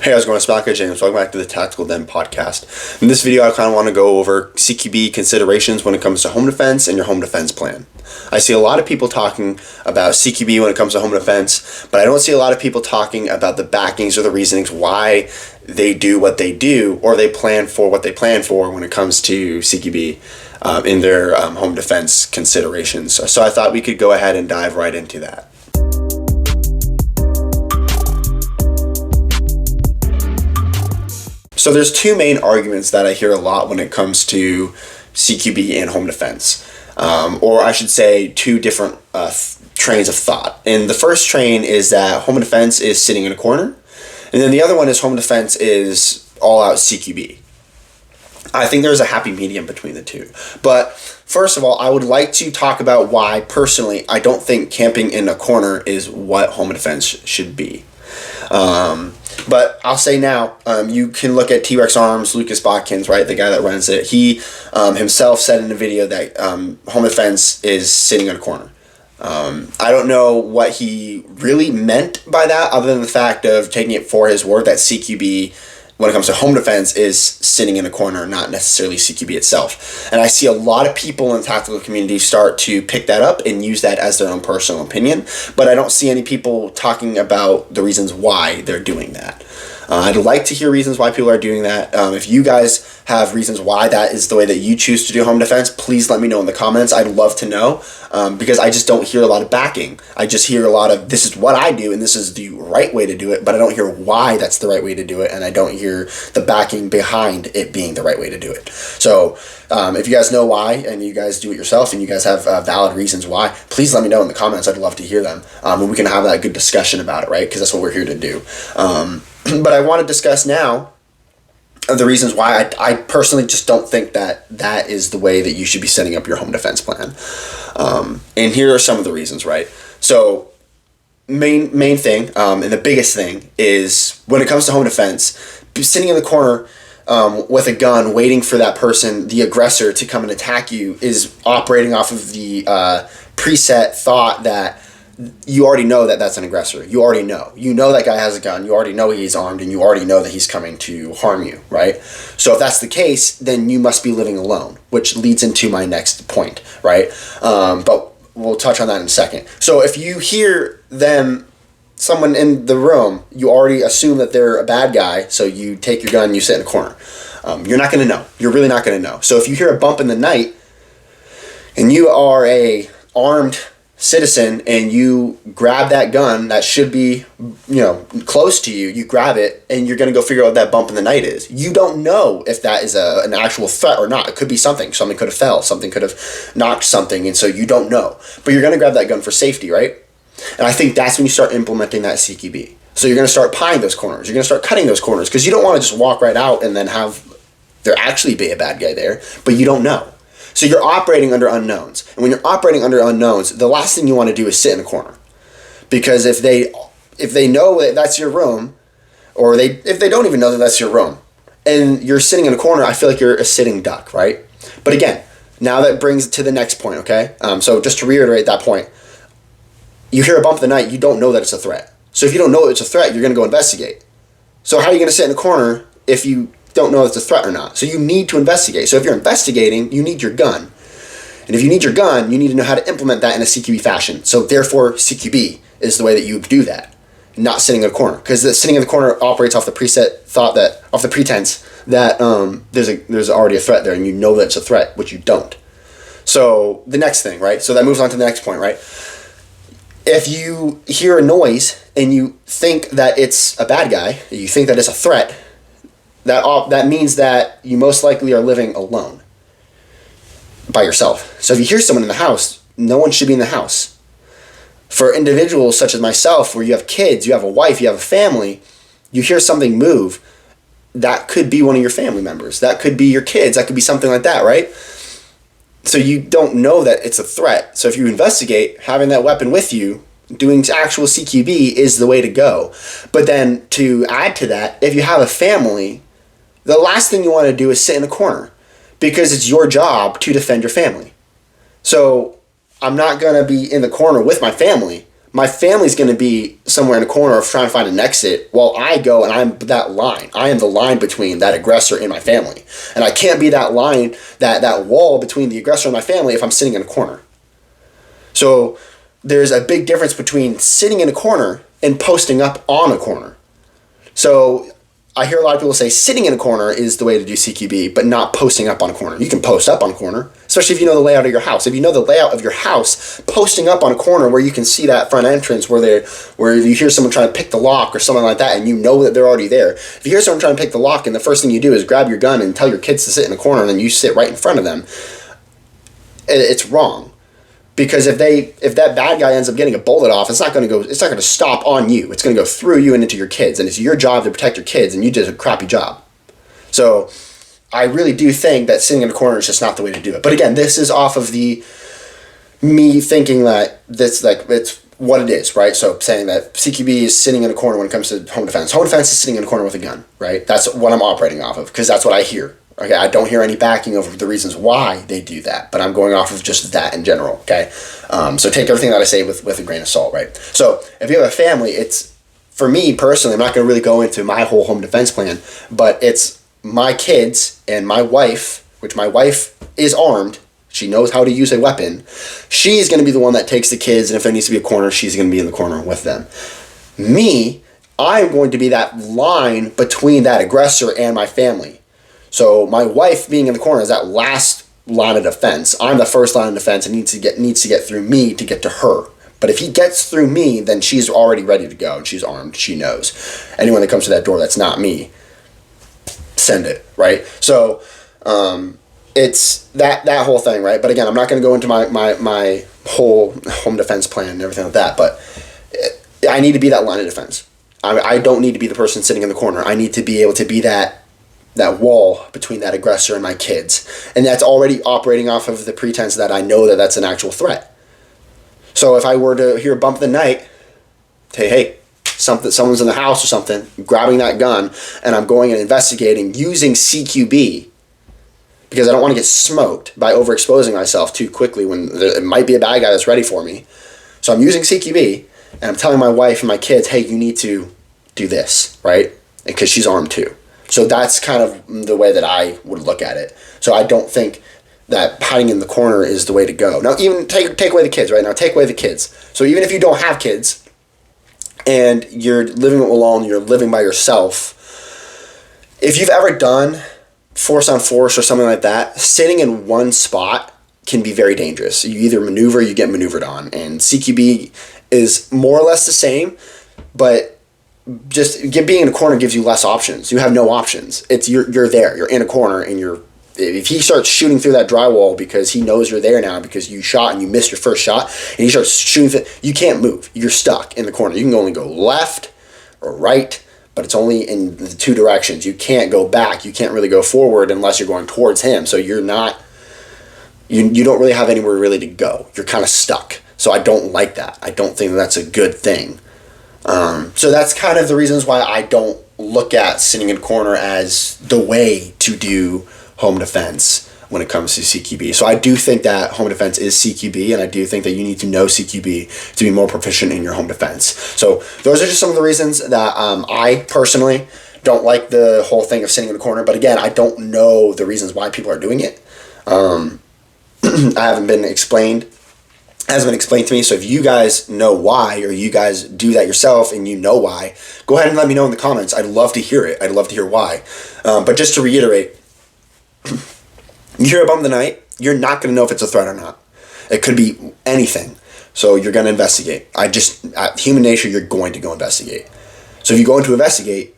Hey, how's it going? It's Malcolm James. Welcome back to the Tactical Den Podcast. In this video, I kind of want to go over CQB considerations when it comes to home defense and your home defense plan. I see a lot of people talking about CQB when it comes to home defense, but I don't see a lot of people talking about the backings or the reasonings why they do what they do or they plan for what they plan for when it comes to CQB in their home defense considerations. So I thought we could go ahead and dive right into that. So there's two main arguments that I hear a lot when it comes to CQB and home defense, or I should say two different trains of thought. And the first train is that home defense is sitting in a corner, and then the other one is home defense is all out CQB. I think there's a happy medium between the two. But first of all, I would like to talk about why personally I don't think camping in a corner is what home defense should be. But I'll say now, you can look at T-Rex Arms, Lucas Botkins, right, the guy that runs it. He himself said in a video that home defense is sitting in a corner. I don't know what he really meant by that, other than the fact of taking it for his word that CQB, when it comes to home defense, is sitting in a corner, not necessarily CQB itself. And I see a lot of people in the tactical community start to pick that up and use that as their own personal opinion, but I don't see any people talking about the reasons why they're doing that. I'd like to hear reasons why people are doing that. If you guys have reasons why that is the way that you choose to do home defense, please let me know in the comments. I'd love to know because I just don't hear a lot of backing. I just hear a lot of, this is what I do and this is the right way to do it, but I don't hear why that's the right way to do it, and I don't hear the backing behind it being the right way to do it. So if you guys know why and you guys do it yourself and you guys have valid reasons why, please let me know in the comments. I'd love to hear them, and we can have that good discussion about it, right? Because that's what we're here to do. But I want to discuss now the reasons why I personally just don't think that that is the way that you should be setting up your home defense plan. And here are some of the reasons, right? So main thing, and the biggest thing is when it comes to home defense, sitting in the corner with a gun waiting for that person, the aggressor, to come and attack you is operating off of the preset thought that you already know that that's an aggressor. You already know. You know that guy has a gun. You already know he's armed, and you already know that he's coming to harm you, right? So if that's the case, then you must be living alone, which leads into my next point, right? But we'll touch on that in a second. So if you hear someone in the room, you already assume that they're a bad guy, so you take your gun and you sit in a corner. You're not going to know. You're really not going to know. So if you hear a bump in the night, and you are a armed citizen and you grab that gun that should be, close to you, you grab it and you're going to go figure out what that bump in the night is. You don't know if that is an actual threat or not. It could be something. Something could have fell. Something could have knocked something, and so you don't know. But you're going to grab that gun for safety, right? And I think that's when you start implementing that CQB. So you're going to start pieing those corners. You're going to start cutting those corners because you don't want to just walk right out and then have there actually be a bad guy there, but you don't know. So you're operating under unknowns. And when you're operating under unknowns, the last thing you want to do is sit in a corner. Because if they know that that's your room, or if they don't even know that that's your room, and you're sitting in a corner, I feel like you're a sitting duck, right? But again, now that brings it to the next point, okay? So just to reiterate that point, you hear a bump in the night, you don't know that it's a threat. So if you don't know it's a threat, you're going to go investigate. So how are you going to sit in a corner if you don't know if it's a threat or not? So you need to investigate. So if you're investigating, you need your gun. And if you need your gun, you need to know how to implement that in a CQB fashion. So therefore, CQB is the way that you do that, not sitting in a corner. Because sitting in the corner operates off the pretense that there's already a threat there, and you know that it's a threat, which you don't. So the next thing, right? So that moves on to the next point, right? If you hear a noise and you think that it's a bad guy, you think that it's a threat, that means that you most likely are living alone by yourself. So if you hear someone in the house, no one should be in the house. For individuals such as myself, where you have kids, you have a wife, you have a family, you hear something move, that could be one of your family members. That could be your kids. That could be something like that, right? So you don't know that it's a threat. So if you investigate, having that weapon with you, doing actual CQB is the way to go. But then to add to that, if you have a family, the last thing you want to do is sit in a corner, because it's your job to defend your family. So I'm not going to be in the corner with my family, My family's going to be somewhere in a corner of trying to find an exit while I go and I'm that line. I am the line between that aggressor and my family. And I can't be that line, that wall between the aggressor and my family if I'm sitting in a corner. So there's a big difference between sitting in a corner and posting up on a corner. So I hear a lot of people say sitting in a corner is the way to do CQB, but not posting up on a corner. You can post up on a corner, especially if you know the layout of your house. If you know the layout of your house, posting up on a corner where you can see that front entrance where you hear someone trying to pick the lock or something like that, and you know that they're already there. If you hear someone trying to pick the lock and the first thing you do is grab your gun and tell your kids to sit in a corner and then you sit right in front of them, it's wrong. Because if that bad guy ends up getting a bullet off, it's not going to stop on you. It's going to go through you and into your kids, and it's your job to protect your kids, and you did a crappy job. So I really do think that sitting in a corner is just not the way to do it. But again, this is off of me thinking that it's what it is, right? So saying that CQB is sitting in a corner when it comes to home defense. Home defense is sitting in a corner with a gun, right? That's what I'm operating off of, because that's what I hear. Okay, I don't hear any backing of the reasons why they do that, but I'm going off of just that in general, okay? So take everything that I say with a grain of salt, right? So if you have a family, it's, for me personally, I'm not going to really go into my whole home defense plan, but it's my kids and my wife, which my wife is armed. She knows how to use a weapon. She's going to be the one that takes the kids, and if there needs to be a corner, she's going to be in the corner with them. Me, I'm going to be that line between that aggressor and my family. So my wife being in the corner is that last line of defense. I'm the first line of defense and needs to get through me to get to her. But if he gets through me, then she's already ready to go and she's armed. She knows. Anyone that comes to that door that's not me, send it, right? So it's that whole thing, right? But again, I'm not going to go into my whole home defense plan and everything like that, but I need to be that line of defense. I don't need to be the person sitting in the corner. I need to be able to be that wall between that aggressor and my kids. And that's already operating off of the pretense that I know that that's an actual threat. So if I were to hear a bump in the night, say, hey, someone's in the house or something, grabbing that gun, and I'm going and investigating using CQB, because I don't want to get smoked by overexposing myself too quickly when it might be a bad guy that's ready for me. So I'm using CQB, and I'm telling my wife and my kids, hey, you need to do this, right? Because she's armed too. So that's kind of the way that I would look at it. So I don't think that hiding in the corner is the way to go. Now, even take away the kids, right? Now, take away the kids. So even if you don't have kids and you're living alone, you're living by yourself, if you've ever done force on force or something like that, sitting in one spot can be very dangerous. You either maneuver, you get maneuvered on. And CQB is more or less the same, but just being in a corner gives you less options. You have no options. It's you're there. You're in a corner, and if he starts shooting through that drywall because he knows you're there now because you shot and you missed your first shot, and he starts shooting, you can't move. You're stuck in the corner. You can only go left or right, but it's only in the two directions. You can't go back. You can't really go forward unless you're going towards him. So you're not. You don't really have anywhere really to go. You're kind of stuck. So I don't like that. I don't think that's a good thing. So that's kind of the reasons why I don't look at sitting in a corner as the way to do home defense when it comes to CQB. So I do think that home defense is CQB, and I do think that you need to know CQB to be more proficient in your home defense. So those are just some of the reasons that I personally don't like the whole thing of sitting in a corner. But again, I don't know the reasons why people are doing it. I haven't been explained. Hasn't been explained to me. So if you guys know why, or you guys do that yourself and you know why, go ahead and let me know in the comments. I'd love to hear it. I'd love to hear why. But just to reiterate, you hear a bump in the night, you're not going to know if it's a threat or not. It could be anything. So you're going to investigate. Human nature, you're going to go investigate. So if you go into investigate,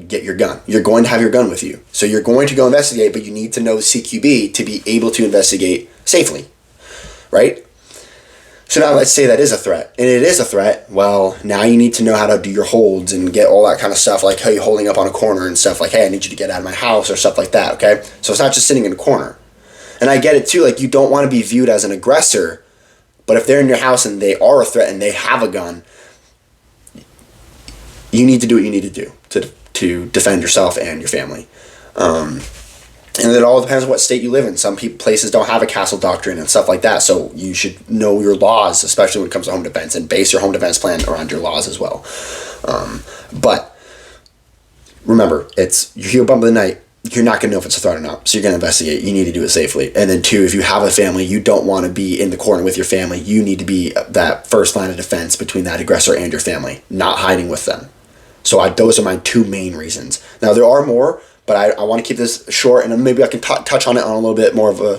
get your gun. You're going to have your gun with you. So you're going to go investigate, but you need to know the CQB to be able to investigate safely, right? So now let's say that is a threat, and it is a threat. Well, now you need to know how to do your holds and get all that kind of stuff, like hey, holding up on a corner and stuff like, hey, I need you to get out of my house or stuff like that, okay? So it's not just sitting in a corner. And I get it too, like you don't want to be viewed as an aggressor, but if they're in your house and they are a threat and they have a gun, you need to do what you need to do to defend yourself and your family. And it all depends on what state you live in. Some places don't have a castle doctrine and stuff like that, so you should know your laws, especially when it comes to home defense, and base your home defense plan around your laws as well. But remember, you hear a bump in the night, you're not going to know if it's a threat or not, so you're going to investigate. You need to do it safely. And then 2, if you have a family, you don't want to be in the corner with your family. You need to be that first line of defense between that aggressor and your family, not hiding with them. So those are my 2 main reasons. Now, there are more, but I want to keep this short, and maybe I can touch on it on a little bit more of a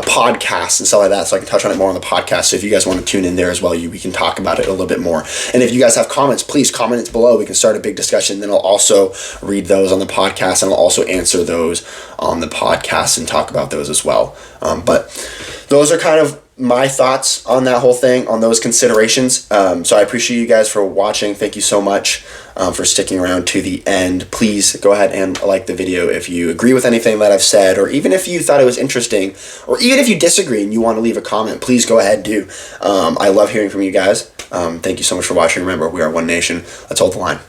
podcast and stuff like that, so I can touch on it more on the podcast. So if you guys want to tune in there as well, we can talk about it a little bit more. And if you guys have comments, please comment it below. We can start a big discussion. Then I'll also read those on the podcast, and I'll also answer those on the podcast and talk about those as well. But those are kind of my thoughts on that whole thing, on those considerations. So I appreciate you guys for watching. Thank you so much for sticking around to the end. Please go ahead and like the video if you agree with anything that I've said, or even if you thought it was interesting, or even if you disagree and you want to leave a comment, please go ahead and do. I love hearing from you guys. Thank you so much for watching. Remember, we are one nation. Let's hold the line.